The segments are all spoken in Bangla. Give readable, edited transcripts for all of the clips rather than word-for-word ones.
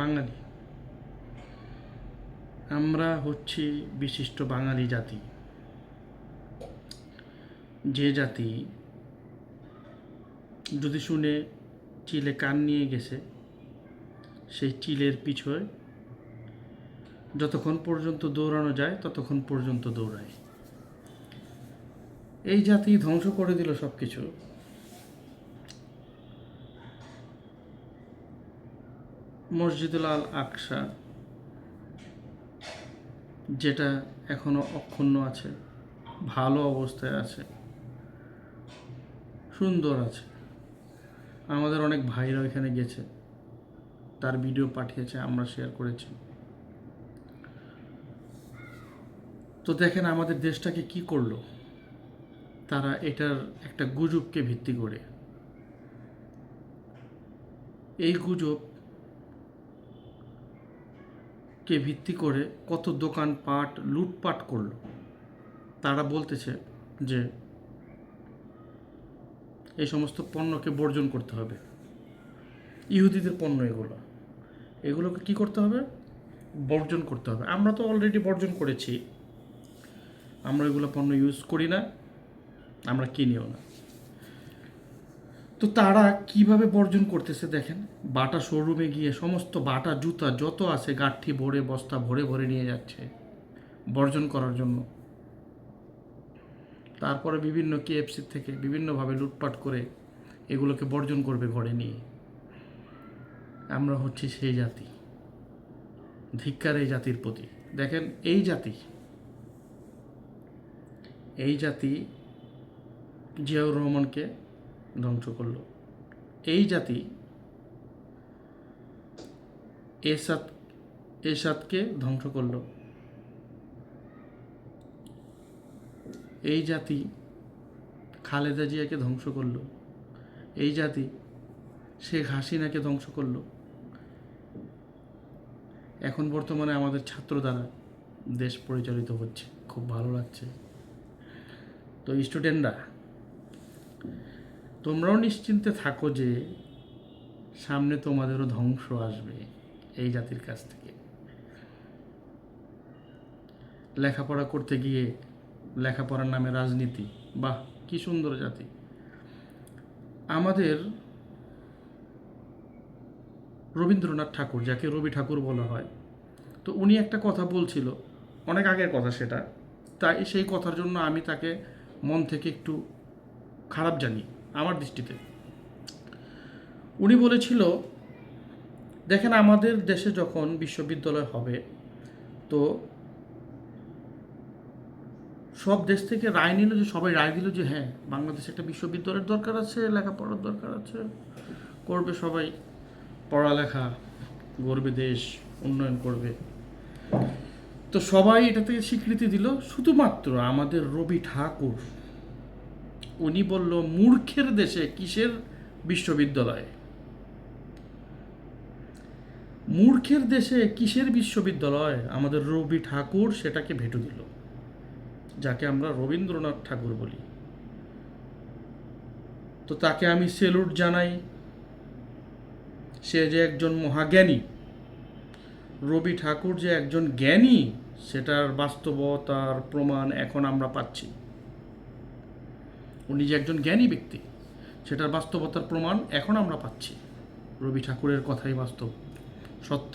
বাঙালি। আমরা হচ্ছি বিশিষ্ট বাঙালি জাতি, যে জাতি যদি শুনে চিলে কান নিয়ে গেছে, সেই চিলের পিছনে যতক্ষণ পর্যন্ত দৌড়ানো যায় ততক্ষণ পর্যন্ত দৌড়ায়। এই জাতি ধ্বংস করে দিল সব কিছু। মসজিদুল আল আকসা, যেটা এখনো অক্ষুণ্ণ আছে, ভালো অবস্থায় আছে, সুন্দর আছে। আমাদের অনেক ভাইরা ওইখানে গেছে, তার ভিডিও পাঠিয়েছে, আমরা শেয়ার করেছি। তো দেখেন আমাদের দেশটাকে কি করলো তারা, এটার একটা গুজবকে ভিত্তি করে। এই গুজবকে ভিত্তি করে কত দোকানপাট লুটপাট করলো। তারা বলতেছে যে এই সমস্ত পণ্যকে বর্জন করতে হবে, ইহুদিদের পণ্য এগুলোকে কি করতে হবে? বর্জন করতে হবে। আমরা তো অলরেডি বর্জন করেছি, আমরা এগুলো পণ্য ইউজ করি না, আমরা কিনিও না। তো তারা কিভাবে বর্জন করতেছে দেখেন, বাটা শোরুমে গিয়ে সমস্ত বাটা জুতা যত আছে গাঁঠি ভরে বস্তা ভরে ভরে নিয়ে যাচ্ছে বর্জন করার জন্য। তারপরে বিভিন্ন KFC থেকে বিভিন্নভাবে লুটপাট করে এগুলোকে বর্জন করবে ঘরে নিয়ে। আমরা হচ্ছি সেই জাতি। ধিক্কার এই জাতির প্রতি। দেখেন এই জাতি জিয়াউর রহমানকে ধ্বংস করলো। এই জাতি এরশাদকে ধ্বংস করলো। এই জাতি খালেদা জিয়াকে ধ্বংস করলো। এই জাতি শেখ হাসিনাকে ধ্বংস করলো। এখন বর্তমানে আমাদের ছাত্র দ্বারা দেশ পরিচালিত হচ্ছে, খুব ভালো লাগছে। তো স্টুডেন্টরা, তোমরাও নিশ্চিন্তে থাকো যে সামনে তোমাদেরও ধ্বংস আসবে এই জাতির কাছ থেকে। লেখাপড়া করতে গিয়ে লেখাপড়ার নামে রাজনীতি, বাহ কি সুন্দর জাতি। আমাদের রবীন্দ্রনাথ ঠাকুর, যাকে রবি ঠাকুর বলা হয়, তো উনি একটা কথা বলছিল, অনেক আগের কথা সেটা, তাই সেই কথার জন্য আমি তাকে মন থেকে একটু খারাপ জানি আমার দৃষ্টিতে। উনি বলেছিল, দেখেন আমাদের দেশে যখন বিশ্ববিদ্যালয় হবে, তো সব দেশ থেকে রায় নিল, যে সবাই রায় দিল যে হ্যাঁ বাংলাদেশে একটা বিশ্ববিদ্যালয়ের দরকার আছে, লেখাপড়ার দরকার আছে, করবে সবাই পড়ালেখা, গড়বে দেশ, উন্নয়ন করবে। তো সবাই এটা থেকে স্বীকৃতি দিল, শুধুমাত্র আমাদের রবি ঠাকুর, উনি বলল মূর্খের দেশে কিসের বিশ্ববিদ্যালয়, মূর্খের দেশে কিসের বিশ্ববিদ্যালয়। আমাদের রবি ঠাকুর সেটাকে ভেটো দিল, যাকে আমরা রবীন্দ্রনাথ ঠাকুর বলি। তো তাকে আমি সেলুট জানাই। সে যে একজন মহাজ্ঞানী, রবি ঠাকুর যে একজন জ্ঞানী, সেটার বাস্তবতার প্রমাণ এখন আমরা পাচ্ছি। উনি যে একজন জ্ঞানী ব্যক্তি, সেটার বাস্তবতার প্রমাণ এখন আমরা পাচ্ছি। রবি ঠাকুরের কথাই বাস্তব, সত্য।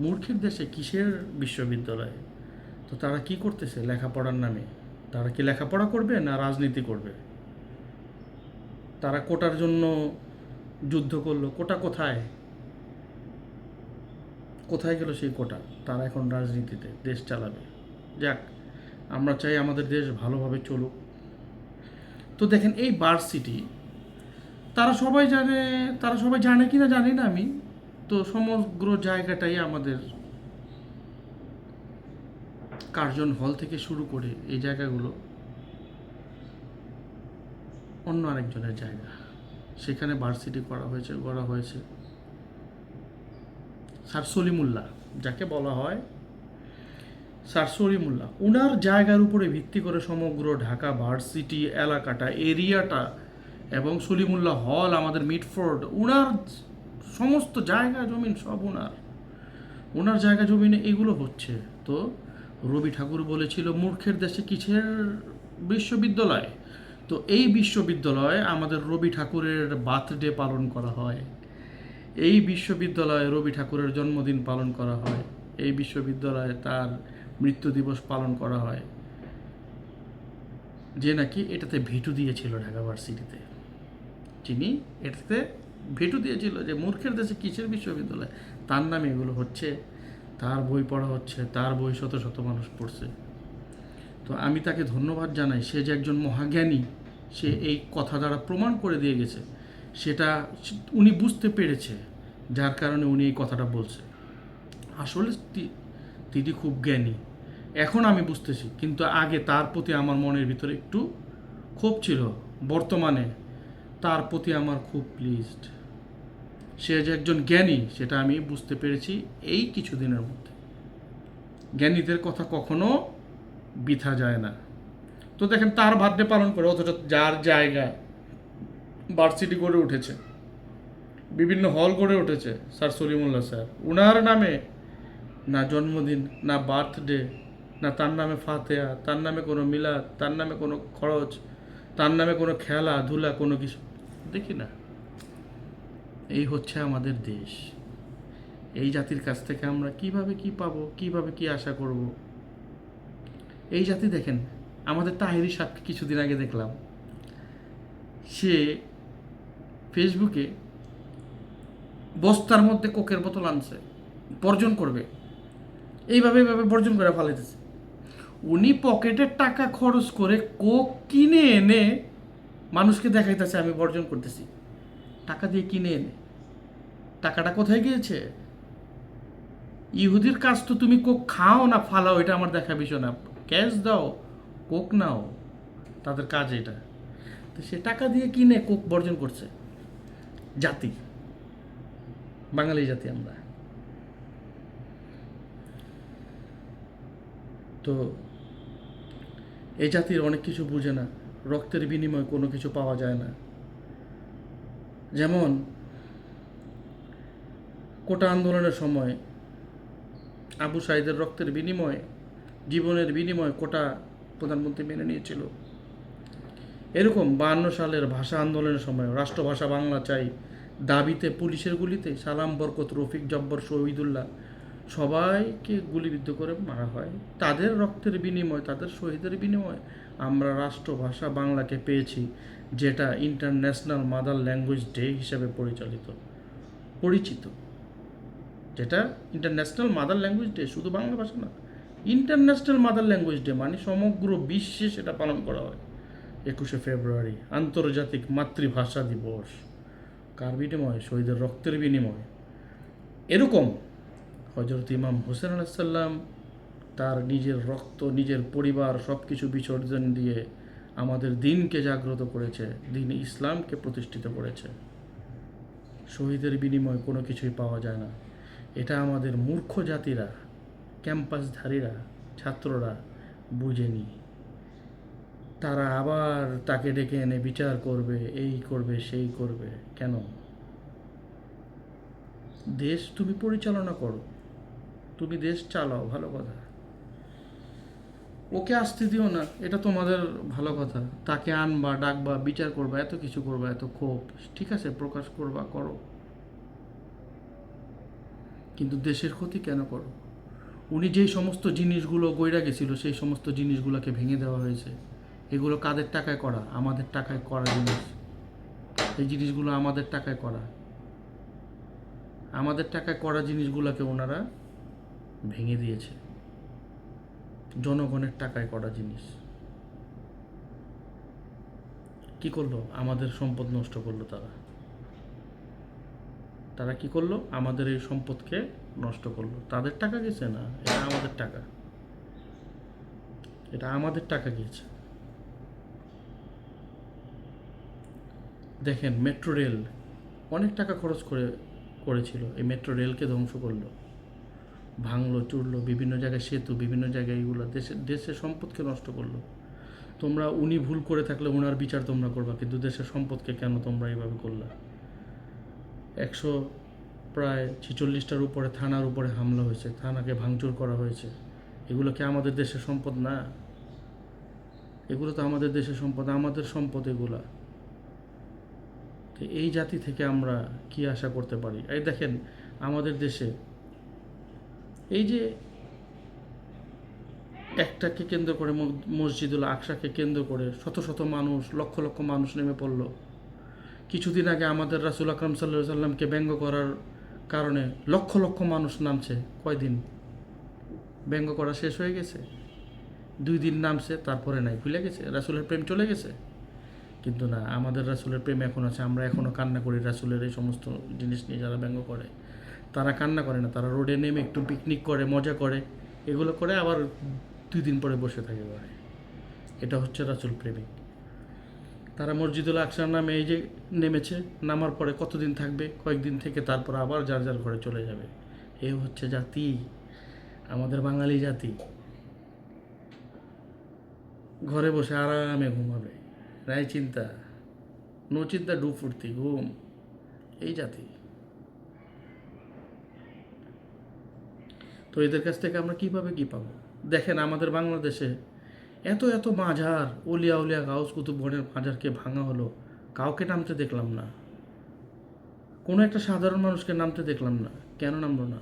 মূর্খের দেশে কিসের বিশ্ববিদ্যালয়? তো তারা কি করতেছে লেখাপড়ার নামে? তারা কি লেখাপড়া করবে না রাজনীতি করবে? তারা কোটার জন্য যুদ্ধ করলো, কোটা কোথায়? কোথায় গেল সেই কোটা? তারা এখন রাজনীতিতে দেশ চালাবে। যাক, আমরা চাই আমাদের দেশ ভালোভাবে চলুক। তো দেখেন এই ভার্সিটি, তারা সবাই জানে কি না জানি না আমি, তো সমগ্র জায়গাটাই আমাদের কার্জন হল থেকে শুরু করে এই জায়গাগুলো অন্য আরেকজনের জায়গা। সেখানে ভার্সিটি গড়া হয়েছে স্যার সলিমুল্লাহ, যাকে বলা হয় স্যার সলিমুল্লাহ, ওনার জায়গার উপরে ভিত্তি করে সমগ্র ঢাকা ভার্সিটি এলাকাটা, এরিয়াটা, এবং সলিমুল্লাহ হল, আমাদের মিটফোর্ড, ওনার সমস্ত জায়গা জমিন সব ওনার জায়গা জমিনে এগুলো হচ্ছে। তো রবি ঠাকুর বলেছিল মূর্খের দেশে কিসের বিশ্ববিদ্যালয়। তো এই বিশ্ববিদ্যালয়ে আমাদের রবি ঠাকুরের বার্থডে পালন করা হয়, এই বিশ্ববিদ্যালয়ে রবি ঠাকুরের জন্মদিন পালন করা হয়, এই বিশ্ববিদ্যালয়ে তার মৃত্যু দিবস পালন করা হয়, যে নাকি এটাতে ভেটু দিয়েছিল ঢাকা ভার্সিটিতে, যিনি এটাতে ভেটু দিয়েছিল যে মূর্খের দেশে কিসের বিশ্ববিদ্যালয়, তার নামে এগুলো হচ্ছে, তার বই পড়া হচ্ছে, তার বই শত শত মানুষ পড়ছে। তো আমি তাকে ধন্যবাদ জানাই, সে যে একজন মহাজ্ঞানী, সে এই কথা দ্বারা প্রমাণ করে দিয়ে গেছে, সেটা উনি বুঝতে পেরেছে, যার কারণে উনি এই কথাটা বলছে। আসলে তিনি খুব জ্ঞানী, এখন আমি বুঝতেছি, কিন্তু আগে তার প্রতি আমার মনের ভিতরে একটু ক্ষোভ ছিল, বর্তমানে তার প্রতি আমার খুব প্লিজড। সে যে একজন জ্ঞানী সেটা আমি বুঝতে পেরেছি এই কিছুদিনের মধ্যে। জ্ঞানীদের কথা কখনো বৃথা যায় না। তো দেখেন তার বার্থডে পালন করে, অথচ যার জায়গায় ভার্সিটি গড়ে উঠেছে, বিভিন্ন হল গড়ে উঠেছে, স্যার সলিমুল্লাহ স্যার, উনার নামে না জন্মদিন, না বার্থডে, না তার নামে ফাতেহা, তার নামে কোনো মিলাদ, তার নামে কোনো খরচ, তার নামে কোনো খেলাধুলা, কোনো কিছু দেখি না। এই হচ্ছে আমাদের দেশ। এই জাতির কাছ থেকে আমরা কিভাবে কি পাবো, কিভাবে কি আশা করব? এই জাতি দেখেন, আমাদের তাহেরি সাহেবকে কিছুদিন আগে দেখলাম, সে ফেসবুকে বস্তার মধ্যে কোকের বোতল আনছে, বর্জন করবে, এইভাবে বর্জন করে ফেলাইতেছে। উনি পকেটের টাকা খরচ করে কোক কিনে এনে মানুষকে দেখাইতেছে আমি বর্জন করতেছি, টাকা দিয়ে কিনে এনে। টাকাটা কোথায় গিয়েছে? ইহুদির কাজ তো তুমি কোক খাও না ফালাও, এটা আমার দেখা বিষয় না, ক্যাশ দাও, কোক নাও, তাদের কাজ এটা। তো সে টাকা দিয়ে কিনে কোক বর্জন করছে। জাতি, বাঙালি জাতি আমরা। তো এই জাতির অনেক কিছু বুঝে না, রক্তের বিনিময়ে কোনো কিছু পাওয়া যায় না। যেমন কোটা আন্দোলনের সময় আবু সাইদের রক্তের বিনিময়ে, জীবনের বিনিময়ে কোটা প্রধানমন্ত্রী মেনে নিয়েছিল। এরকম 52 সালের ভাষা আন্দোলনের সময় রাষ্ট্রভাষা বাংলা চাই দাবিতে পুলিশের গুলিতে সালাম, বরকত, রফিক, জব্বর, শহীদুল্লাহ সবাইকে গুলিবিদ্ধ করে মারা হয়। তাদের রক্তের বিনিময়, তাদের শহীদের বিনিময়ে আমরা রাষ্ট্রভাষা বাংলাকে পেয়েছি, যেটা ইন্টারন্যাশনাল মাদার ল্যাঙ্গুয়েজ ডে হিসেবে পরিচিত। যেটা ইন্টারন্যাশনাল মাদার ল্যাঙ্গুয়েজ ডে, শুধু বাংলা ভাষা না, ইন্টারন্যাশনাল মাদার ল্যাঙ্গুয়েজ ডে মানে সমগ্র বিশ্বে সেটা পালন করা হয়। 21শে ফেব্রুয়ারি আন্তর্জাতিক মাতৃভাষা দিবস। কার বিনিময়ে? শহীদের রক্তের বিনিময়ে। এরকম হযরত ইমাম হোসেন আলাইহিস সালাম তার নিজের রক্ত, নিজের পরিবার সব কিছু বিসর্জন দিয়ে আমাদের দিনকে জাগ্রত করেছে, দিন ইসলামকে প্রতিষ্ঠিত করেছে। শহীদের বিনিময়ে কোনো কিছুই পাওয়া যায় না। এটা আমাদের মূর্খ জাতিরা, ক্যাম্পাসধারীরা, ছাত্ররা বুঝেনি। তারা আবার তাকে ডেকে এনে বিচার করবে, এই করবে, সেই করবে। কেন? দেশ তুমি পরিচালনা করো, তুমি দেশ চালাও, ভালো কথা। ওকে আসতে দিও না, এটা তোমাদের ভালো কথা। তাকে আনবা, ডাকবা, বিচার করবা, এত কিছু করবা, এত ক্ষোভ, ঠিক আছে, প্রকাশ করবা, করো, কিন্তু দেশের ক্ষতি কেন করো? উনি যেই সমস্ত জিনিসগুলো গইরা গেছিল, সেই সমস্ত জিনিসগুলোকে ভেঙে দেওয়া হয়েছে। এগুলো কাদের টাকায় করা? আমাদের টাকায় করা জিনিস। এই জিনিসগুলো আমাদের টাকায় করা, আমাদের টাকায় করা জিনিসগুলোকে ওনারা ভেঙে দিয়েছে। জনগণের টাকায় করা জিনিস। কি করলো? আমাদের সম্পদ নষ্ট করলো তারা। তারা কি করলো? আমাদের এই সম্পদকে নষ্ট করলো। তাদের টাকা গেছে না, এটা আমাদের টাকা, এটা আমাদের টাকা গিয়েছে। দেখেন মেট্রো রেল অনেক টাকা খরচ করেছিল, এই মেট্রো রেলকে ধ্বংস করলো, ভাঙলো, চুরলো, বিভিন্ন জায়গায় সেতু, বিভিন্ন জায়গায় এগুলো দেশের সম্পদকে নষ্ট করলো। তোমরা, উনি ভুল করে থাকলে ওনার বিচার তোমরা করবা, কিন্তু দেশের সম্পদকে কেন তোমরা এইভাবে করলা? প্রায় 46টার উপরে থানার উপরে হামলা হয়েছে, থানাকে ভাঙচুর করা হয়েছে। এগুলো কি আমাদের দেশের সম্পদ না? এগুলো তো আমাদের দেশের সম্পদ, আমাদের সম্পদ এগুলা। তো এই জাতি থেকে আমরা কি আশা করতে পারি? এই দেখেন আমাদের দেশে এই যে একটাকে কেন্দ্র করে, মসজিদুল আকসাকে কেন্দ্র করে শত শত মানুষ, লক্ষ লক্ষ মানুষ নেমে পড়ল। কিছুদিন আগে আমাদের রাসূল আকরাম সাল্লাল্লাহু আলাইহি সাল্লামকে ব্যঙ্গ করার কারণে লক্ষ লক্ষ মানুষ নামছে। কয়দিন ব্যঙ্গ করা শেষ হয়ে গেছে? 2 দিন নামছে, তারপরে নাই, ভুলে গেছে, রাসূলের প্রেম চলে গেছে। কিন্তু না, আমাদের রাসূলের প্রেম এখন আছে। আমরা এখনও কান্না করি রাসূলের এই সমস্ত জিনিস নিয়ে। যারা ব্যঙ্গ করে তারা কান্না করে না, তারা রোডে নেমে একটু পিকনিক করে, মজা করে, এগুলো করে, আবার 2 দিন পরে বসে থাকে ঘরে। এটা হচ্ছে রাসূল প্রেমিক। তারা মসজিদুল আকসার নামে এই যে নেমেছে, নামার পরে কতদিন থাকবে? কয়েকদিন থেকে তারপর আবার যার যার ঘরে চলে যাবে। এই হচ্ছে জাতি, আমাদের বাঙালি জাতি। ঘরে বসে আরামে ঘুমাবে, নাই চিন্তা, নো চিন্তা ডু ফুর্তি, ঘুম। এই জাতি। তো এদের কাছ থেকে আমরা কীভাবে কী পাবো? দেখেন আমাদের বাংলাদেশে এত এত মাজার, উলিয়া উলিয়া গাউস কুতুবগণের মাজারকে ভাঙা হলো, কাউকে নামতে দেখলাম না। কোনো একটা সাধারণ মানুষকে নামতে দেখলাম না। কেন নামলো না?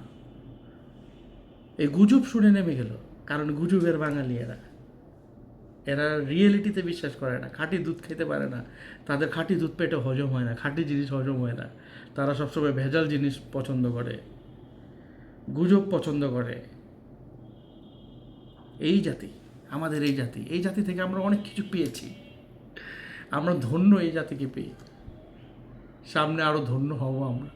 এই গুজব শুনে নেমে গেল। কারণ গুজবের বাঙালি এরা। এরা রিয়েলিটিতে বিশ্বাস করে না, খাঁটি দুধ খেতে পারে না, তাদের খাঁটি দুধ পেটে হজম হয় না, খাঁটি জিনিস হজম হয় না। তারা সবসময় ভেজাল জিনিস পছন্দ করে, গুজব পছন্দ করে। এই জাতি, আমাদের এই জাতি। এই জাতি থেকে আমরা অনেক কিছু পেয়েছি। আমরা ধন্য এই জাতিকে পেয়ে। সামনে আরও ধন্য হব আমরা।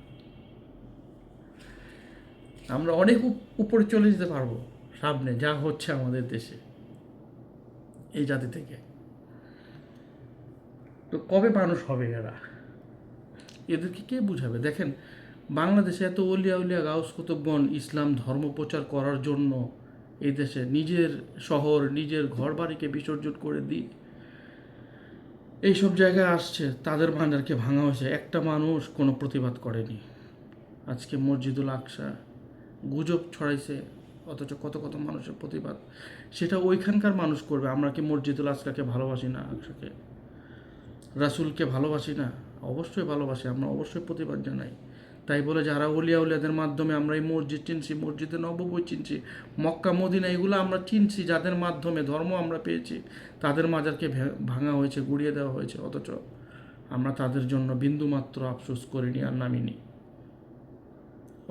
আমরা অনেক উপরে চলে যেতে পারবো সামনে, যা হচ্ছে আমাদের দেশে এই জাতি থেকে। তো কবে মানুষ হবে এরা? এদেরকে কে বুঝাবে? দেখেন বাংলাদেশে এত উলিয়া উলিয়া গাউস কুতুবগণ ইসলাম ধর্ম প্রচার করার জন্য এই দেশে নিজের শহর, নিজের ঘর বাড়িকে বিসর্জন করে দিয়ে এইসব জায়গায় আসছে, তাদের মাজারকে ভাঙা হয়েছে, একটা মানুষ কোনো প্রতিবাদ করেনি। আজকে মসজিদুল আকসা গুজব ছড়াইছে, অথচ কত কত মানুষের প্রতিবাদ। সেটা ওইখানকার মানুষ করবে। আমরা কি মসজিদুল আকসাকে ভালোবাসি না? আকসাকে, রাসূলকে ভালোবাসি না? অবশ্যই ভালোবাসি, আমরা অবশ্যই প্রতিবাদ জানাই। তাই বলে যারা উলিয়া উলিয়াদের মাধ্যমে আমরা এই মসজিদ চিনছি, মসজিদে নববী চিনছি, মক্কা মদিনা এগুলো আমরা চিনছি, যাদের মাধ্যমে ধর্ম আমরা পেয়েছি, তাদের মাজারকে ভাঙা হয়েছে, গুড়িয়ে দেওয়া হয়েছে, অথচ আমরা তাদের জন্য বিন্দুমাত্র আফসোস করিনি আর নামিনি।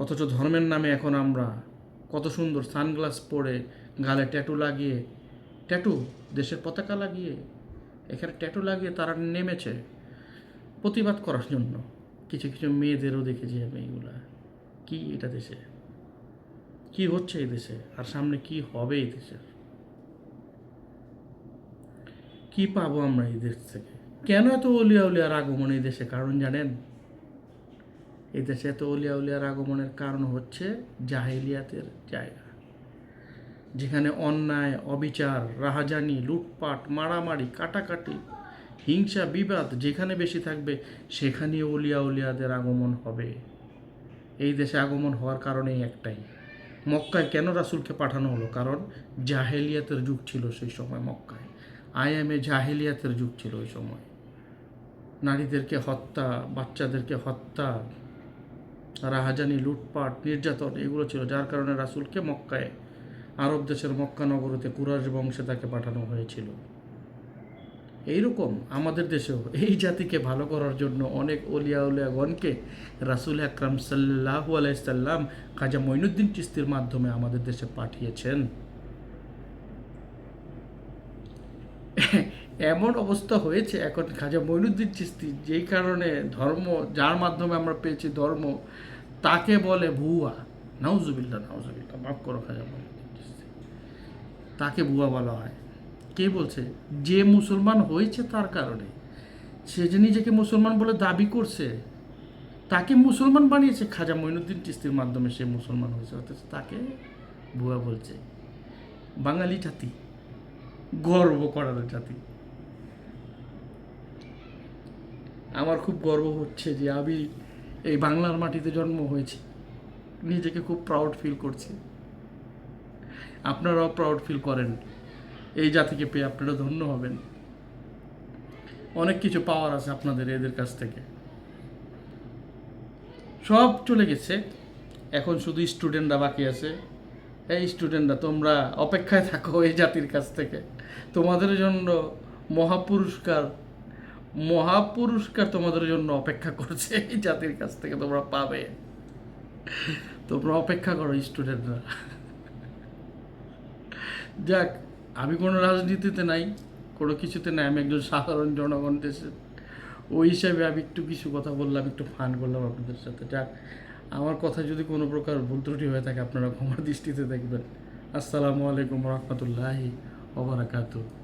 অথচ ধর্মের নামে এখন আমরা কত সুন্দর সানগ্লাস পরে, গালে ট্যাটু লাগিয়ে, ট্যাটু দেশের পতাকা লাগিয়ে, এখানে ট্যাটু লাগিয়ে তারা নেমেছে প্রতিবাদ করার জন্য। কিছু কিছু মেয়েদেরও দেখেছি আমি। এইগুলা কি? এটা দেশে কি হচ্ছে? এই দেশে আর সামনে কি হবে? এই দেশের কি পাবো আমরা এই দেশ থেকে? কেন এত অলিয়া উলিয়ার আগমন এই দেশে? কারণ জানেন? এই দেশে এত অলিয়া উলিয়ার আগমনের কারণ হচ্ছে জাহেলিয়াতের জায়গা, যেখানে অন্যায়, অবিচার, রাহাজানি, লুটপাট, মারামারি, কাটাকাটি, হিংসা, বিবাদ যেখানে বেশি থাকবে, সেখানে অলিয়া উলিয়াদের আগমন হবে। এই দেশে আগমন হওয়ার কারণেই একটাই, মক্কায় কেন রাসূলকে পাঠানো হলো? কারণ জাহেলিয়াতের যুগ ছিল সেই সময় মক্কায়। আইএমএ জাহেলিয়াতের যুগ ছিল ওই সময়। নারীদেরকে হত্যা, বাচ্চাদেরকে হত্যা, রাহাজানি, লুটপাট, নির্যাতন এগুলো ছিল, যার কারণে রাসূলকে মক্কায়, আরব দেশের মক্কা নগরীতে কুরাইশ বংশে তাকে পাঠানো হয়েছিল। এইরকম আমাদের দেশেও এই জাতিকে ভালো করার জন্য অনেক অলিয়া উলিয়াগণকে রাসূল আকরাম সাল্লাল্লাহু আলাইহি সাল্লাম খাজা মঈনুদ্দিন চিশতির মাধ্যমে আমাদের দেশে পাঠিয়েছেন। এমন অবস্থা হয়েছে এখন, খাজা মঈনুদ্দিন চিশতি যেই কারণে ধর্ম, যার মাধ্যমে আমরা পেয়েছি ধর্ম, তাকে বলে ভুয়া। নাউজুবিল্লাহ, নাউজুবিল্লাহ, মাফ করো খাজা মঈনুদ্দিন চিশতি, তাকে ভুয়া বলা হয়। কে বলছে? যে মুসলমান হয়েছে তার কারণে, সে যে নিজেকে মুসলমান বলে দাবি করছে, তাকে মুসলমান বানিয়েছে খাজা মঈনুদ্দিন চিশতির মাধ্যমে, সে মুসলমান হয়েছে, অথচ তাকে ভুয়া বলছে। বাঙালি জাতি গর্ব করার জাতি। আমার খুব গর্ব হচ্ছে যে আমি এই বাংলার মাটিতে জন্ম হয়েছি, নিজেকে খুব প্রাউড ফিল করছি। আপনারাও প্রাউড ফিল করেন, এই জাতিকে পেয়ে আপনারা ধন্য হবেন। অনেক কিছু পাওয়ার আছে আপনাদের এদের কাছ থেকে। সব চলে গেছে, এখন শুধু স্টুডেন্টরা বাকি আছে। এই স্টুডেন্টরা তোমরা অপেক্ষায় থাকো এই জাতির কাছ থেকে। তোমাদের জন্য মহাপুরস্কার মহাপুরস্কার তোমাদের জন্য অপেক্ষা করছে এই জাতির কাছ থেকে, তোমরা পাবে। তোমরা অপেক্ষা করো স্টুডেন্টরা। যাক, আমি কোনো রাজনীতিতে নাই, কোনো কিছুতে নাই, আমি একজন সাধারণ জনগণ দেশের। ওই হিসাবে আমি একটু কিছু কথা বললাম, একটু ফান করলাম আপনাদের সাথে। যাক, আমার কথা যদি কোনো প্রকার ভুল ত্রুটি হয়ে থাকে আপনারা ক্ষমার দৃষ্টিতে দেখবেন। আসসালামু আলাইকুম রহমতুল্লাহি ওয়া বারাকাতুহু।